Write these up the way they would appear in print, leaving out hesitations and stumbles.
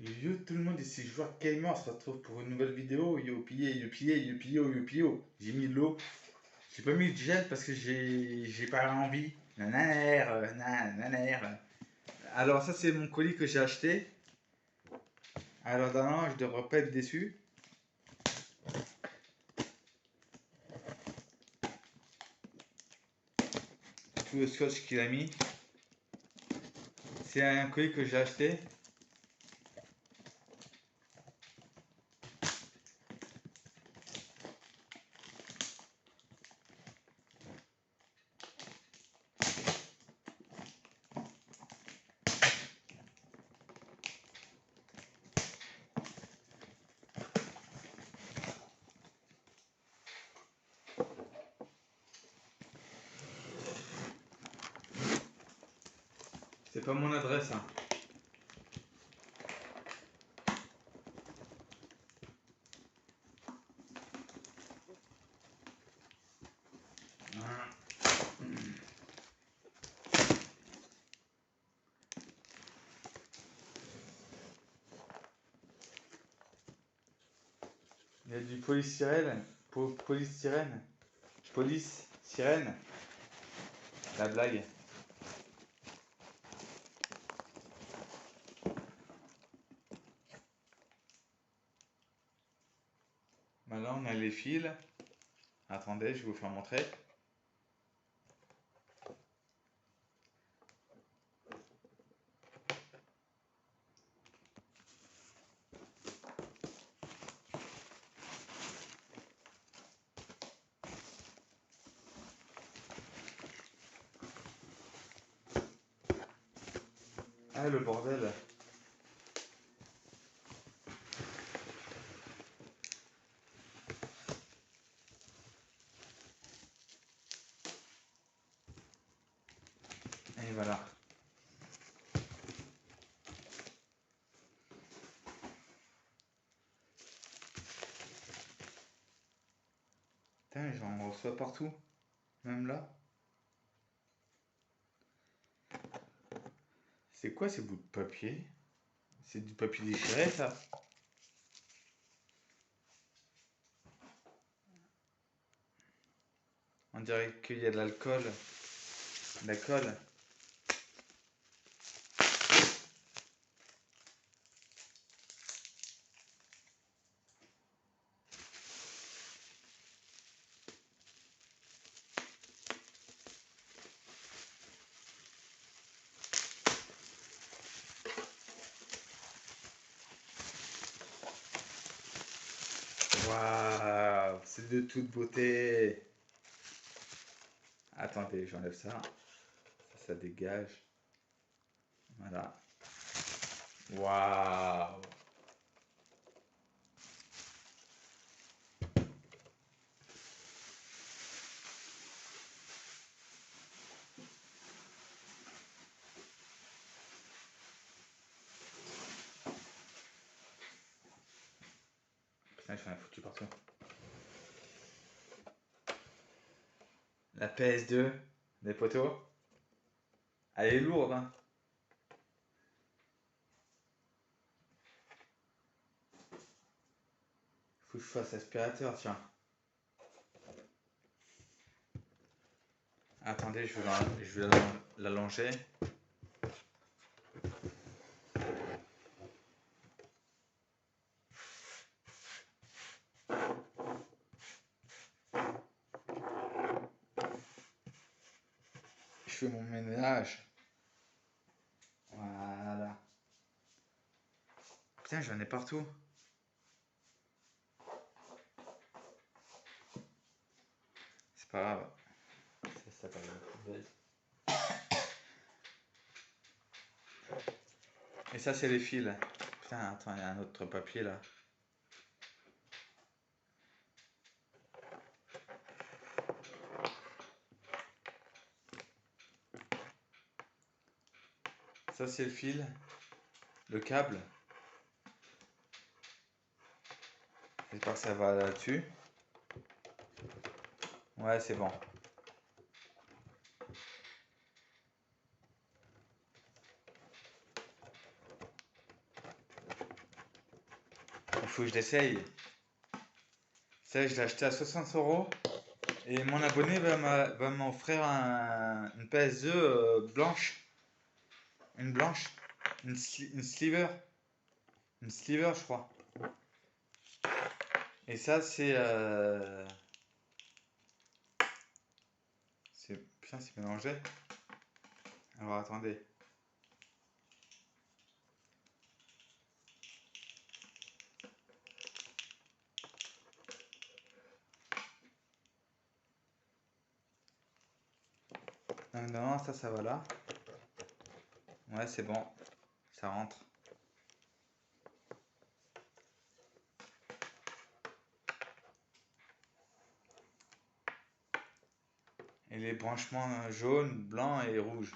Yo tout le monde, ici Joueur Gamer, on se retrouve pour une nouvelle vidéo. Yo pillé, yo pillé, yo pillé, yo pillé. J'ai mis de l'eau. J'ai pas mis de gel parce que j'ai pas envie. Nanana, nanana. Alors ça c'est mon colis que j'ai acheté. Alors non, je devrais pas être déçu. Tout le scotch qu'il a mis. C'est un colis que j'ai acheté. C'est pas mon adresse, hein. Il y a du polystyrène. Polystyrène. Police, sirène. La blague. Maintenant on a les fils. Attendez, je vais vous faire montrer. Ah le bordel. Et voilà. Putain, j'en reçois partout. Même là. C'est quoi ces bouts de papier? C'est du papier déchiré, ça? On dirait qu'il y a de l'alcool. De la colle. Waouh, c'est de toute beauté. Attendez, j'enlève ça. Ça dégage. Voilà. Waouh. Putain, j'en ai foutu partout. La PS2 des poteaux. Elle est lourde, hein. Faut que je fasse aspirateur, tiens. Attendez, je vais l'allonger. Je fais mon ménage. Voilà. Putain, j'en ai partout. C'est pas grave. Ça s'appelle. Et ça, c'est les fils. Putain, attends, il y a un autre papier là. Ça, c'est le fil. Le câble. J'espère que ça va là-dessus. Ouais, c'est bon. Il faut que je l'essaye. Ça, je l'ai acheté à 60 €. Et mon abonné va m'offrir une PS2 blanche. Une blanche. Une sliver. Une sliver, je crois. Et ça, putain, c'est mélangé. Alors, attendez. Non, ça va là. Ouais, c'est bon. Ça rentre. Et les branchements jaunes, blancs et rouges.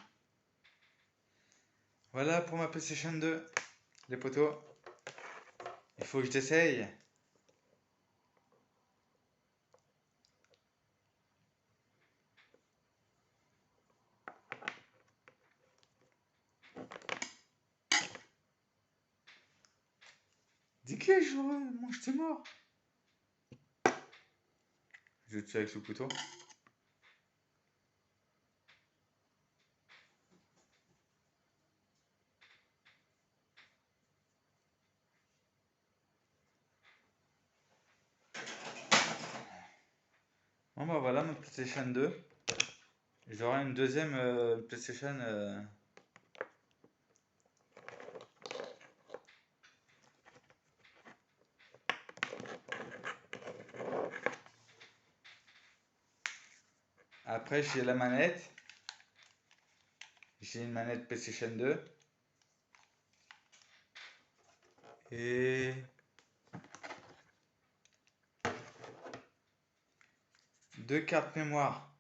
Voilà pour ma PlayStation 2. Les poteaux. Il faut que je t'essaye. Dis que je mange tes morts. Je tue avec le couteau. Bon bah voilà ma PlayStation 2. J'aurai une deuxième PlayStation. Après j'ai la manette. J'ai une manette PlayStation 2. Et deux cartes mémoire.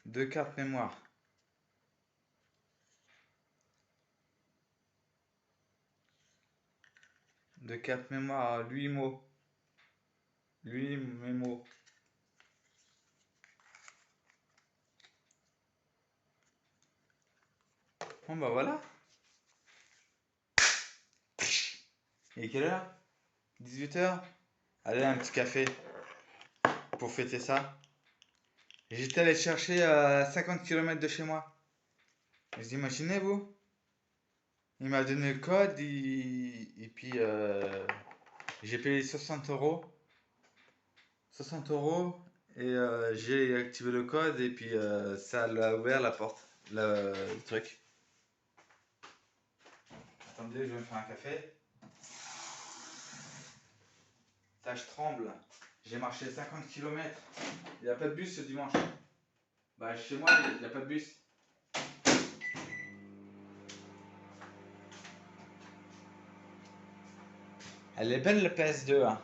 Deux cartes mémoire. Deux cartes mémoire, lui mot. Lui mes mots. Bon bah voilà. Et quelle heure? 18 h. Allez, un petit café pour fêter ça. J'étais allé chercher à 50 km de chez moi. Vous imaginez, vous? Il m'a donné le code et puis j'ai payé 60 €. 60 € et j'ai activé le code et puis ça a ouvert la porte, le truc. Attendez, je vais me faire un café. Ça, je tremble. J'ai marché 50 km. Il n'y a pas de bus ce dimanche. Bah, chez moi, il n'y a pas de bus. Elle est belle la PS2, hein.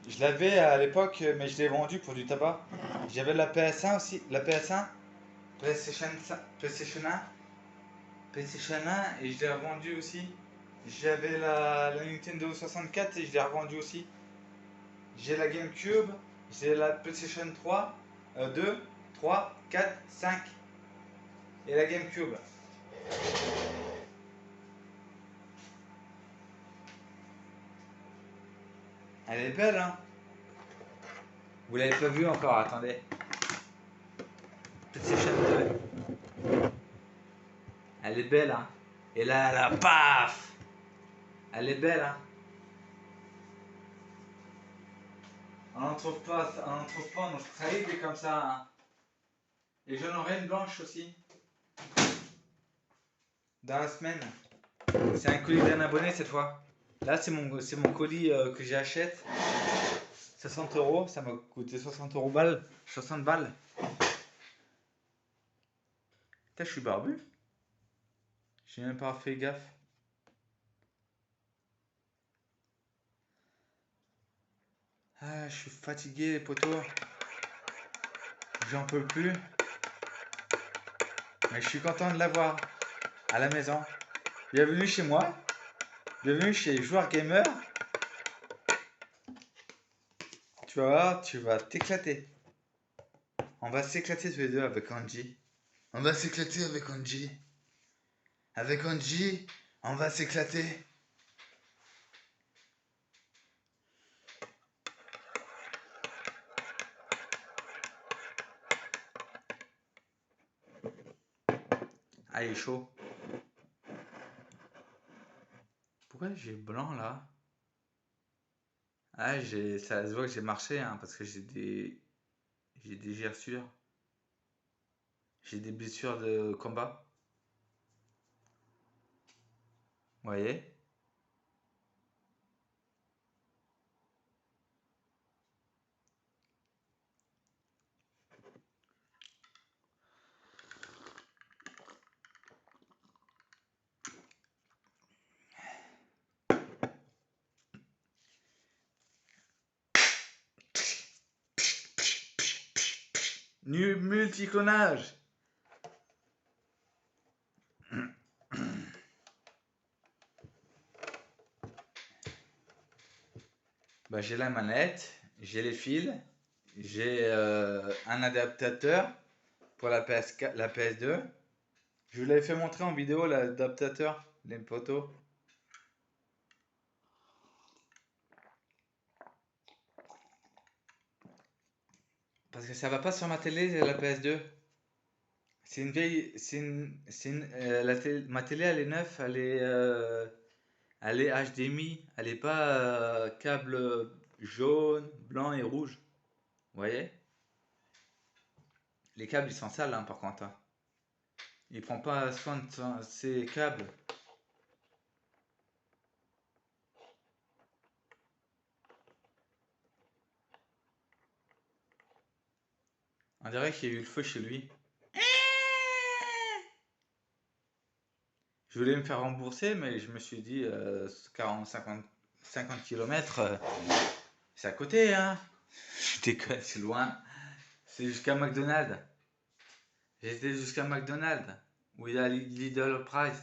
Je l'avais à l'époque, mais je l'ai vendue pour du tabac. J'avais la PS1 aussi, la PS1, PlayStation 1, PlayStation 1 et je l'ai revendue aussi. J'avais la Nintendo 64 et je l'ai revendue aussi. J'ai la GameCube, j'ai la PlayStation 3, 2, 3, 4, 5 et la GameCube. Elle est belle, hein. Vous l'avez pas vue encore, attendez. PlayStation 2. Elle est belle, hein. Et là, paf. Elle est belle, hein. On n'en trouve pas en Australie des comme ça, hein. Et j'en aurai une blanche aussi. Dans la semaine. C'est un colis d'un abonné cette fois. Là, c'est mon colis que j'achète. 60 €, ça m'a coûté 60 € balles. 60 balles. Putain, je suis barbu. J'ai même pas fait gaffe. Ah, je suis fatigué, les potos. J'en peux plus. Mais je suis content de l'avoir à la maison. Bienvenue chez moi. Bienvenue chez Joueur Gamer. Tu vas voir, tu vas t'éclater. On va s'éclater tous les deux avec Angie. On va s'éclater avec Angie. Avec Angie, on va s'éclater. Ah, il est chaud. Pourquoi j'ai blanc là? Ah, ça se voit que j'ai marché, hein, parce que j'ai des gerçures. J'ai des blessures de combat. Vous voyez? Multiclonage. Bah, j'ai la manette, j'ai les fils, j'ai un adaptateur pour la PS4, la PS2. Je vous l'avais fait montrer en vidéo l'adaptateur, les poteaux. Parce que ça va pas sur ma télé, la PS2. C'est une vieille, ma télé elle est neuve, elle est HDMI, elle est pas câble jaune, blanc et rouge. Vous voyez? Les câbles ils sont sales hein, par contre, hein. Il prend pas soin de ses câbles. On dirait qu'il y a eu le feu chez lui. Je voulais me faire rembourser, mais je me suis dit 40, 50 km, c'est à côté, hein. Je déconne, c'est loin. C'est jusqu'à McDonald's. J'étais jusqu'à McDonald's, où il y a Lidl Price.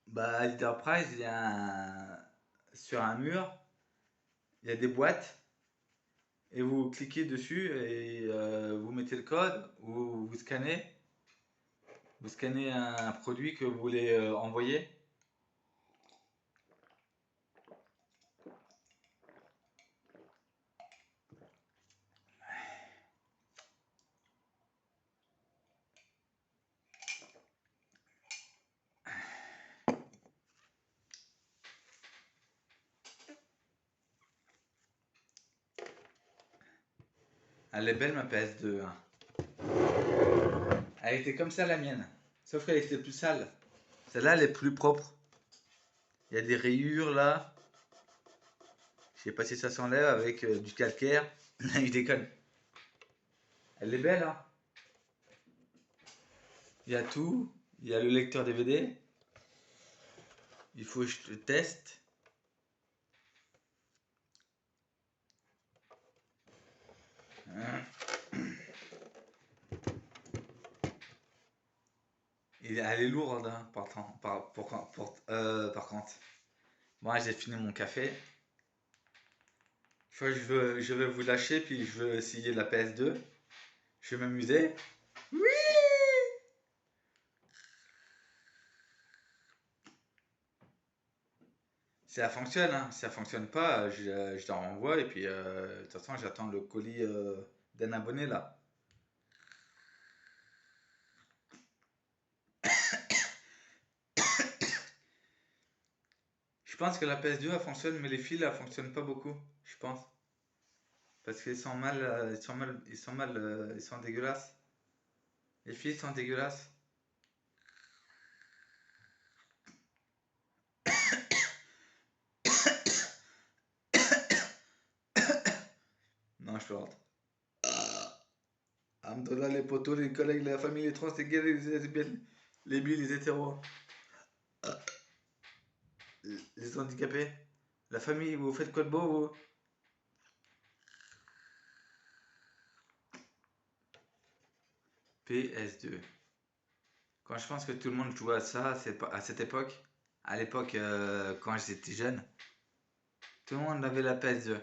Bah, Lidl Price, sur un mur, il y a des boîtes, et vous cliquez dessus, et vous mettez le code, ou vous scannez un produit que vous voulez envoyer. Elle est belle ma PS2, hein. Elle était comme ça la mienne, sauf qu'elle était plus sale. Celle-là, elle est plus propre. Il y a des rayures là. Je sais pas si ça s'enlève avec du calcaire. Il déconne. Elle est belle, hein. Il y a tout. Il y a le lecteur DVD. Il faut que je le teste. Elle est lourde, hein, par contre. Moi, j'ai fini mon café. Je vais vous lâcher, puis je veux essayer la PS2. Je vais m'amuser. Oui! Si ça fonctionne, hein. Si ça fonctionne pas, je la renvoie et puis de toute façon j'attends le colis d'un abonné là. Je pense que la PS2 elle fonctionne mais les fils elle fonctionnent pas beaucoup, je pense. Parce qu'ils sont mal, ils sont dégueulasses. Les fils sont dégueulasses. Non, je peux rentrer. Alhamdoulilah, les potos, les collègues, la famille, les trans, les gays, les lesbiennes, les bi, les hétéros, les handicapés. La famille, vous faites quoi de beau, vous? PS2. Quand je pense que tout le monde jouait à ça, c'est pas à cette époque. À l'époque, quand j'étais jeune, tout le monde avait la PS2.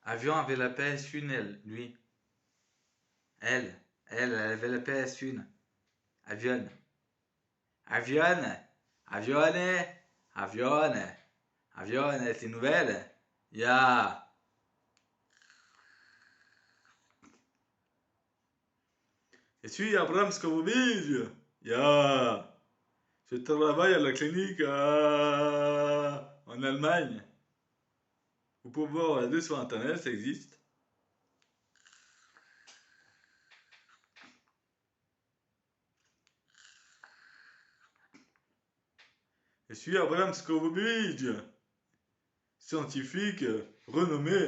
Avion avait la PS1, lui. Elle avait la PS1. Avion. Avion. Avione. Avione. Avione, c'est nouvelle. Ya. Je suis Abraham Scovobige. Ya. Je travaille à la clinique en Allemagne. Vous pouvez voir les deux sur internet, ça existe. Je suis Abraham Scovobige, scientifique renommé.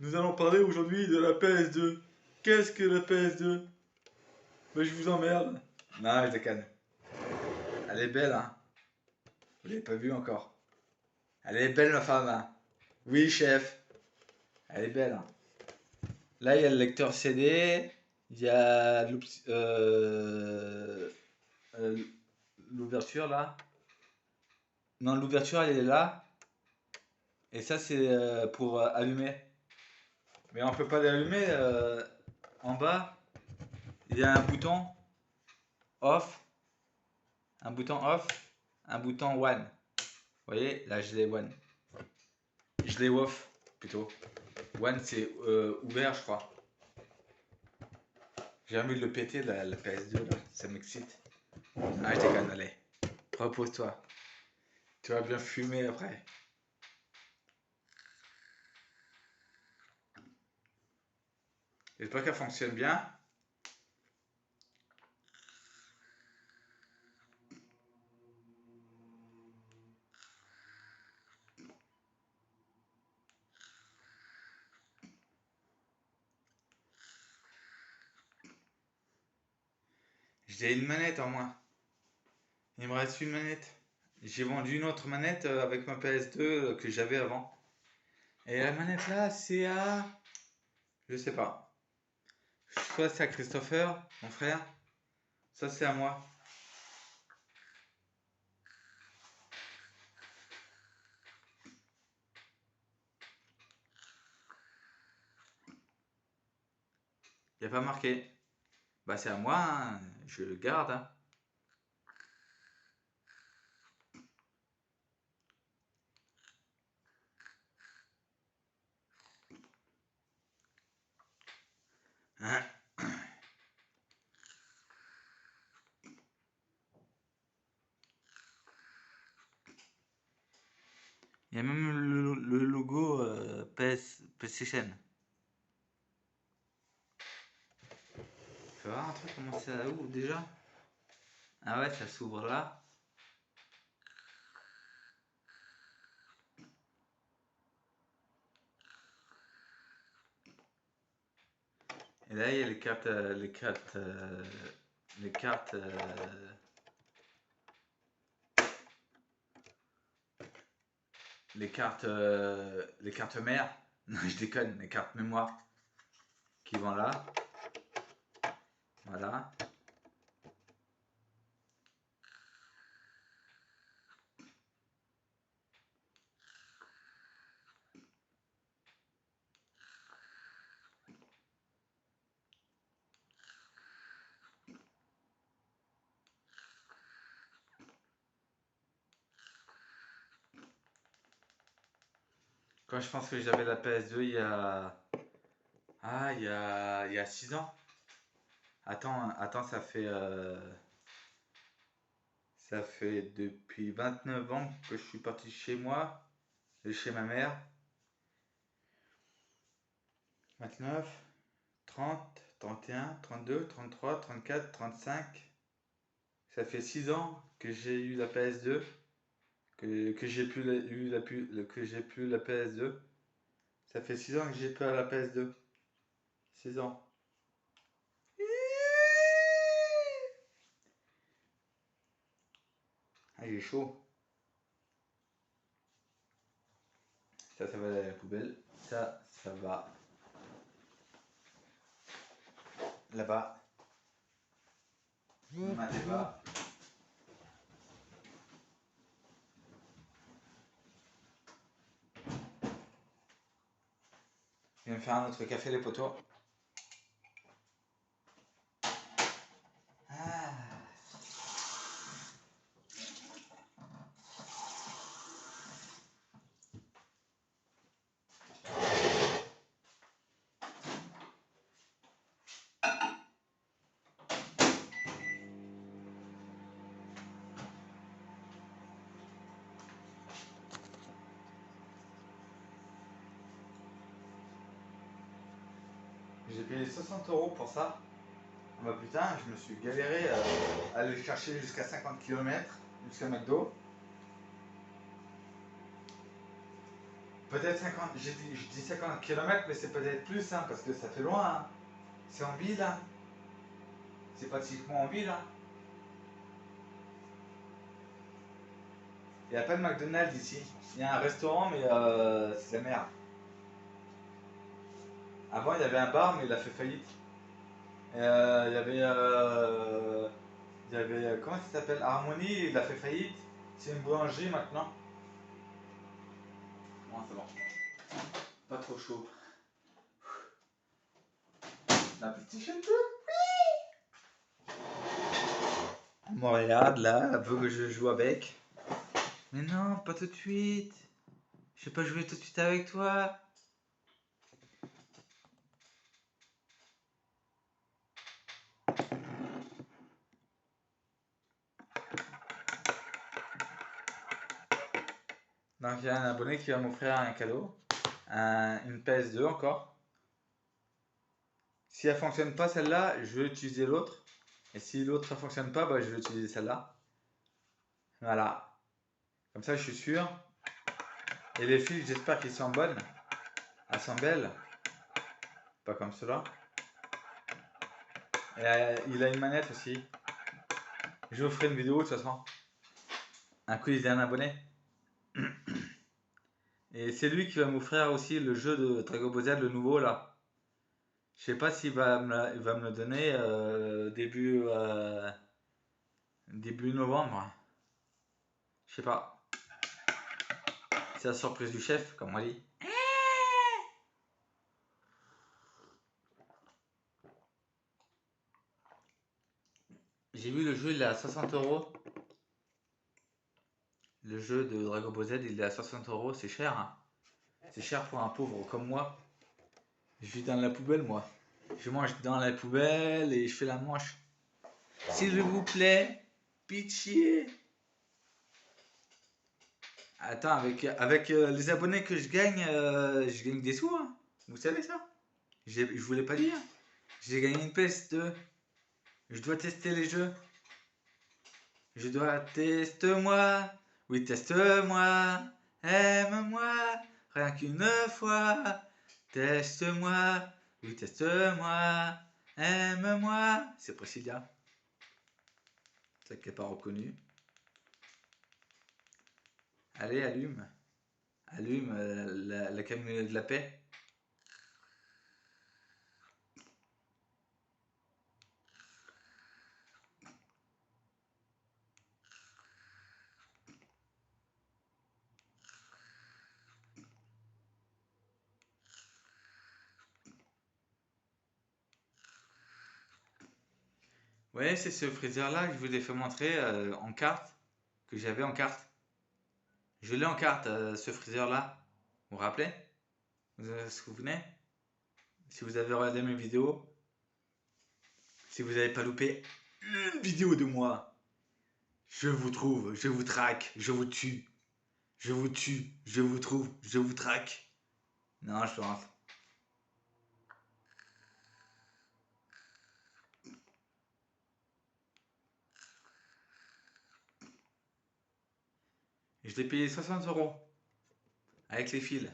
Nous allons parler aujourd'hui de la PS2. Qu'est-ce que la PS2? Mais je vous emmerde. Non, je déconne. Elle est belle, hein. Vous l'avez pas vue encore. Elle est belle, ma femme, hein. Oui, chef. Elle est belle, hein. Là, il y a le lecteur CD. Il y a l'ouverture, là. Non, l'ouverture, elle est là. Et ça, c'est pour allumer. Mais on peut pas l'allumer. En bas, il y a un bouton off. Un bouton off. Un bouton one. Vous voyez, là, je l'ai one. Je l'ai off, plutôt. One, c'est ouvert, je crois. J'ai envie de le péter, la PS2, là. Ça m'excite. Ah, je déconne, allez. Repose-toi. Tu vas bien fumer après. J'espère qu'elle fonctionne bien. J'ai une manette en moins. Il me reste une manette. J'ai vendu une autre manette avec ma PS2 que j'avais avant. Et la manette là, c'est à... Je sais pas. Soit c'est à Christopher, mon frère, soit c'est à moi. Il n'y a pas marqué. Bah c'est à moi, hein. Je le garde, hein. Hein. Il y a même le logo PlayStation. Tu vois un truc comment ça ouvre déjà? Ah ouais, ça s'ouvre là. Et là, il y a les cartes, les cartes, les cartes mères. Non, je déconne, les cartes mémoire qui vont là. Voilà. Quand je pense que j'avais la PS2, il y a... Ah, il y a 6 ans. Attends, ça fait depuis 29 ans que je suis parti chez moi, de chez ma mère. 29, 30, 31, 32, 33, 34, 35. Ça fait 6 ans que j'ai eu la PS2, que j'ai plus que j'ai plus la PS2. Ça fait 6 ans que j'ai plus la PS2. 6 ans. Ah, j'ai chaud. Ça va à la poubelle. Ça va là-bas. Ma débat. Je vais me faire un autre café, les potos. J'ai payé 60 € pour ça. Ah bah putain, je me suis galéré à aller le chercher jusqu'à 50 km, jusqu'à McDo. Peut-être 50, je dis 50 km, mais c'est peut-être plus, hein, parce que ça fait loin. Hein. C'est en ville, hein. C'est pratiquement en ville. Hein. Il n'y a pas de McDonald's ici. Il y a un restaurant, mais c'est la merde. Avant, il y avait un bar, mais il a fait faillite. Il y avait comment ça s'appelle Harmonie, il a fait faillite. C'est une boulangerie maintenant. Bon, c'est bon. Pas trop chaud. La petite chatte. Mon regarde là, elle veut que je joue avec. Mais non, pas tout de suite. Je vais pas jouer tout de suite avec toi. Donc il y a un abonné qui va m'offrir un cadeau. Une PS2 encore. Si elle fonctionne pas celle-là, je vais utiliser l'autre. Et si l'autre ne fonctionne pas, bah, je vais utiliser celle-là. Voilà. Comme ça, je suis sûr. Et les fils, j'espère qu'ils sont bonnes. Elles sont belles. Pas comme cela. Et il a une manette aussi. Je vous ferai une vidéo de toute façon. Un quiz d'un abonné. Et c'est lui qui va m'offrir aussi le jeu de Dragon Ball Z, le nouveau là. Je sais pas s'il va il va me le donner début novembre. Je sais pas. C'est la surprise du chef, comme on dit. J'ai vu le jeu, il est à 60 €. Le jeu de Dragon Ball Z, il est à 60 €, c'est cher. Hein. C'est cher pour un pauvre comme moi. Je vis dans la poubelle, moi. Je mange dans la poubelle et je fais la manche. S'il vous plaît, pitié. Attends, avec les abonnés que je gagne des sous. Hein. Vous savez ça? Je voulais pas dire. J'ai gagné une PS2. Je dois tester les jeux. Je dois teste-moi. Oui, teste-moi. Aime-moi. Rien qu'une fois. Teste-moi. Oui, teste-moi. Aime-moi. C'est Priscilla. C'est qu'elle n'est pas reconnue. Allez, allume. Allume la camionnette de la paix. Ouais, c'est ce freezer-là que je vous ai fait montrer en carte, que j'avais en carte. Je l'ai en carte, ce freezer-là. Vous vous rappelez? Vous vous souvenez? Si vous avez regardé mes vidéos, si vous n'avez pas loupé une vidéo de moi, je vous trouve, je vous traque, je vous tue. Je vous tue, je vous trouve, je vous traque. Non, je pense. Je l'ai payé 60 € avec les fils.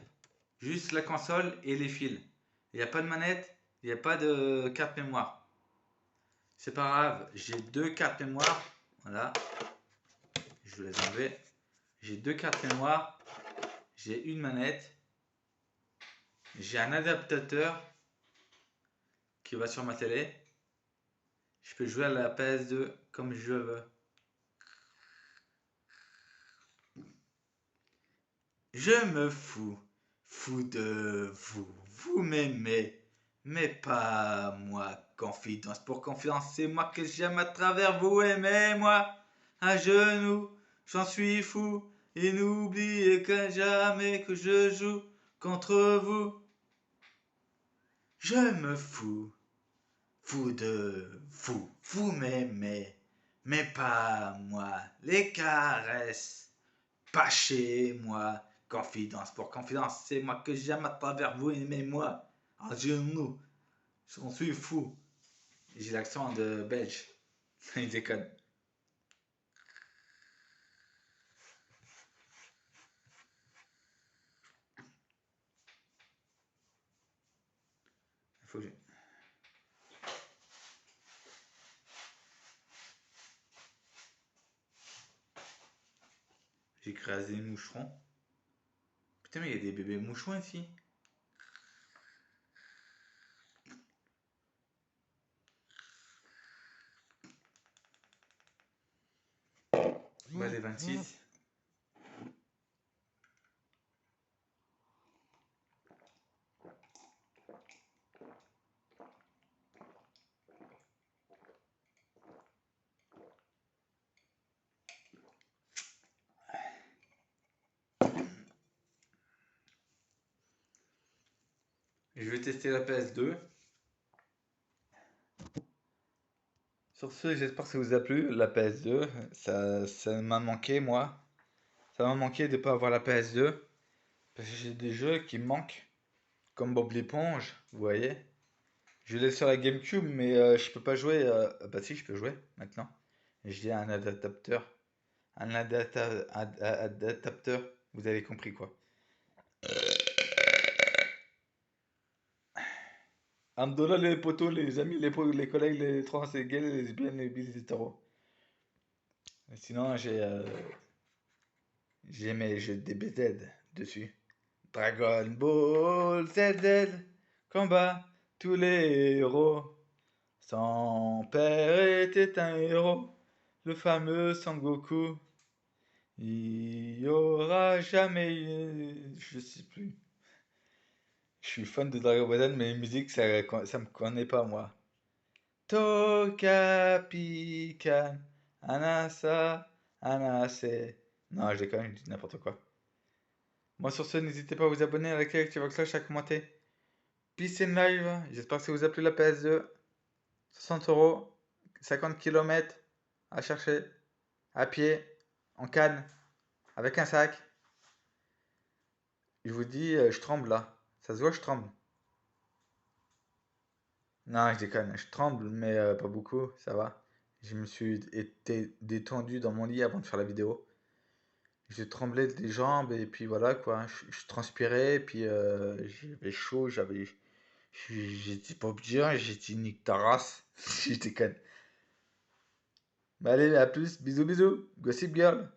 Juste la console et les fils. Il n'y a pas de manette, il n'y a pas de carte mémoire. C'est pas grave, j'ai deux cartes mémoire. Voilà, je vous les enlever. J'ai deux cartes mémoire, j'ai une manette, j'ai un adaptateur qui va sur ma télé. Je peux jouer à la PS2 comme je veux. Je me fous de vous. Vous m'aimez, mais pas moi. Confidence pour confidence, c'est moi que j'aime à travers vous. Aimez-moi à genoux, j'en suis fou. Et n'oubliez que jamais que je joue contre vous. Je me fous de vous. Vous m'aimez, mais pas moi. Les caresses, pas chez moi. Confidence pour confidence, c'est moi que j'aime à travers vous, aimez-moi. À genoux, J'en suis fou. J'ai l'accent de belge. Il déconne. Faut que j'ai écrasé les moucherons. Putain, mais il y a des bébés moucherons ici. Bah, les 26. Je vais tester la PS2. Sur ce, j'espère que ça vous a plu, la PS2. Ça m'a manqué, moi. Ça m'a manqué de ne pas avoir la PS2. Parce que j'ai des jeux qui me manquent. Comme Bob l'éponge, vous voyez. Je l'ai sur la GameCube, mais je peux pas jouer. Bah si, je peux jouer maintenant. J'ai un adaptateur. Adaptateur. Vous avez compris quoi. Amdola les potos, les amis, les collègues, les trans, les gays, les lesbiennes, les bis, les hétéros. Sinon, j'ai mes jeux DBZ dessus. Dragon Ball ZZ, combat tous les héros. Son père était un héros, le fameux Sangoku. Il y aura jamais, je sais plus. Je suis fan de Dragon Ball Z, mais les musiques, ça me connaît pas moi. Toka Pikan, Anasa, Anase. Non, je déconne, je dis n'importe quoi. Moi, sur ce, n'hésitez pas à vous abonner, à liker, à activer la cloche, à commenter. Peace and live. J'espère que ça vous a plu la PS2. 60 €, 50 km à chercher, à pied, en canne, avec un sac. Je vous dis, je tremble là. Ça se voit, je tremble. Non, je déconne, je tremble, mais pas beaucoup, ça va. Je me suis été détendu dans mon lit avant de faire la vidéo. J'ai tremblé des jambes et puis voilà quoi. Je transpirais, et puis j'avais chaud, j'étais pas bien, j'étais nique ta race. Je déconne. Bah allez, à plus, bisous bisous, Gossip Girl.